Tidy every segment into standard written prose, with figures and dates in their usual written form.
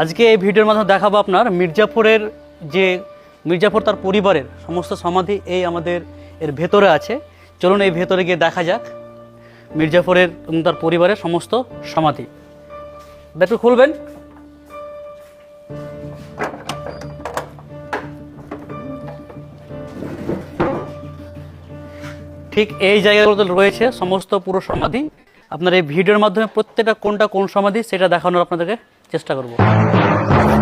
আজকে এই ভিডিওর মাধ্যমে দেখাবো আপনার মির্জাপুরের যে মির্জাপুর তার পরিবারের সমস্ত সমাধি এই আমাদের এর ভেতরে আছে। চলুন এই ভেতরে গিয়ে দেখা যাক মির্জাপুরের এবং তার পরিবারের সমস্ত সমাধি। একটু খুলবেন। ঠিক এই জায়গাগুলোতে রয়েছে সমস্ত পুরো সমাধি। আপনার এই ভিডিওর মাধ্যমে প্রত্যেকটা কোনটা কোন সমাধি সেটা দেখানোর আপনাদেরকে চেষ্টা করব।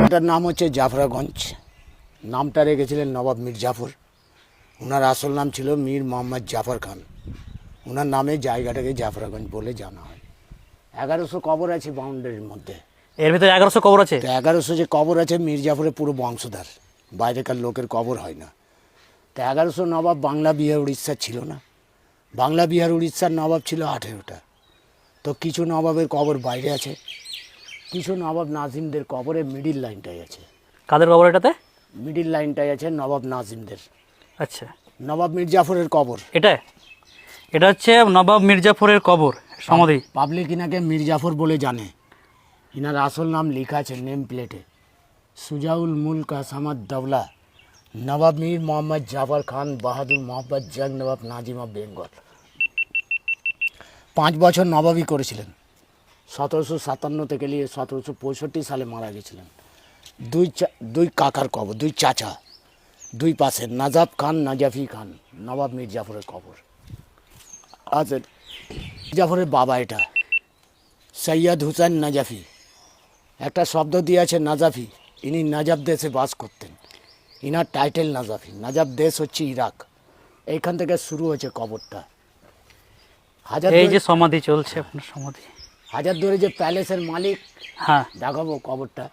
এটার নাম হচ্ছে জাফরাগঞ্জ। নামটা রেখেছিলেন নবাব মীর জাফর। ওনার আসল নাম ছিল মীর মোহাম্মদ জাফর খান। ওনার নামে জায়গাটাকে জাফরাগঞ্জ বলে জানা হয়। 1100 কবর আছে বাউন্ডারির মধ্যে। এর ভিতরে 1100 কবর আছে। তো 1100 যে কবর আছে মীর জাফরের পুরো বংশধর, বাইরেকার লোকের কবর হয় না। তো 1100 নবাব বাংলা বিহার উড়িষ্যার ছিল না। বাংলা বিহার উড়িষ্যার নবাব ছিল 18টা। তো কিছু নবাবের কবর বাইরে আছে, কিছু নবাব নাজিমদের কবরে মিডিল লাইনটাই আছে। কাদের কবর এটাতে? মিডিল লাইনটাই আছে নবাব নাজিমদের। আচ্ছা, নবাব মীর জাফরের কবর এটা হচ্ছে নবাব মির্জাফরের কবর সমাধি। পাবলিক ইনাকে মীর জাফর বলে জানে। ইনার আসল নাম লেখা আছে নেম প্লেটে, সুজাউল মুলক আসামাদ দৌলা নবাব মীর মোহাম্মদ জাফর খান বাহাদুর মোহাম্মদ জং নবাব নাজিম অফ বেঙ্গল। 5 বছর নবাবই করেছিলেন। 1757 থেকে নিয়ে 1765 সালে মারা গেছিলেন। দুই কাকার কবর, দুই চাচা, দুই পাশে নাজাফ খান নাজাফি খান নবাব মীর জাফরের কবর। আচ্ছা, জাফরের বাবা এটা সৈয়দ হুসেন নাজাফি। একটা শব্দ দিয়ে আছে নাজাফি। ইনি নাজাফ দেশে বাস করতেন। Inner title নাজাফি। নাজাফ দেশ হচ্ছে ইরাক। এইখান থেকে শুরু হয়েছে কবরটা। এই যে সমাধি চলছে আপনার সমাধি, হাজারদুয়ারি যে প্যালেসের মালিক, হ্যাঁ দেখাবো কবরটা।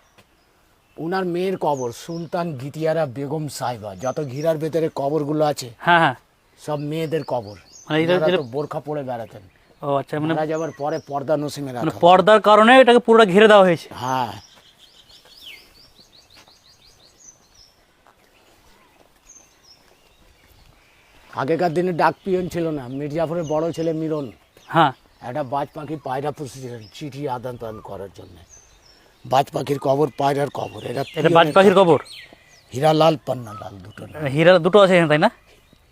ওনার মেয়ের কবর সুলতান গিতিয়ারা বেগম সাহেবা। যত ঘিরার ভেতরে কবরগুলো আছে হ্যাঁ হ্যাঁ, সব মেয়েদের কবর। মানে এনারা তো বোরখা পরে বেড়াতেন। ও আচ্ছা, মানে মারা যাবার পরে পর্দা নসিমে রাখা। পর্দার কারণে এটাকে পুরোটা ঘিরে দেওয়া হয়েছে। হ্যাঁ, আগেকার দিনে ডাক পিয়ন ছিল না। মীর জাফরের বড় ছেলে মিরন হ্যাঁ, একটা বাজ পাখি পায়রা পুষেছিলেন চিঠি আদান প্রদান করার জন্য। বাজ পাখির কবর, পায়রার কবর। এটা বাজ পাখির কবর। হীরালাল পান্নালাল দুটো নাম। হীরা দুটো আছে এখানে, তাই না?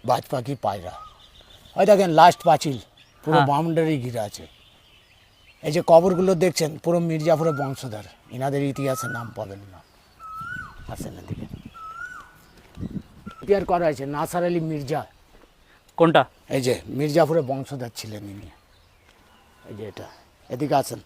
বাজ পাখি পায়রা। ওই দেখেন লাস্ট পাঁচিল পুরো বাউন্ডারি ঘিরে আছে। এই যে কবরগুলো দেখছেন পুরো মীর জাফরের বংশধর। ইনাদের ইতিহাসে নাম পাবেন না। আসেন এদিকে। ইতিহাস করা হয়েছে নাসার আলী মির্জা। কোনটা? এই যে মীর জাফরের বংশধর ছিলেন ইনি। এই যে এটা, এদিকে আসেন।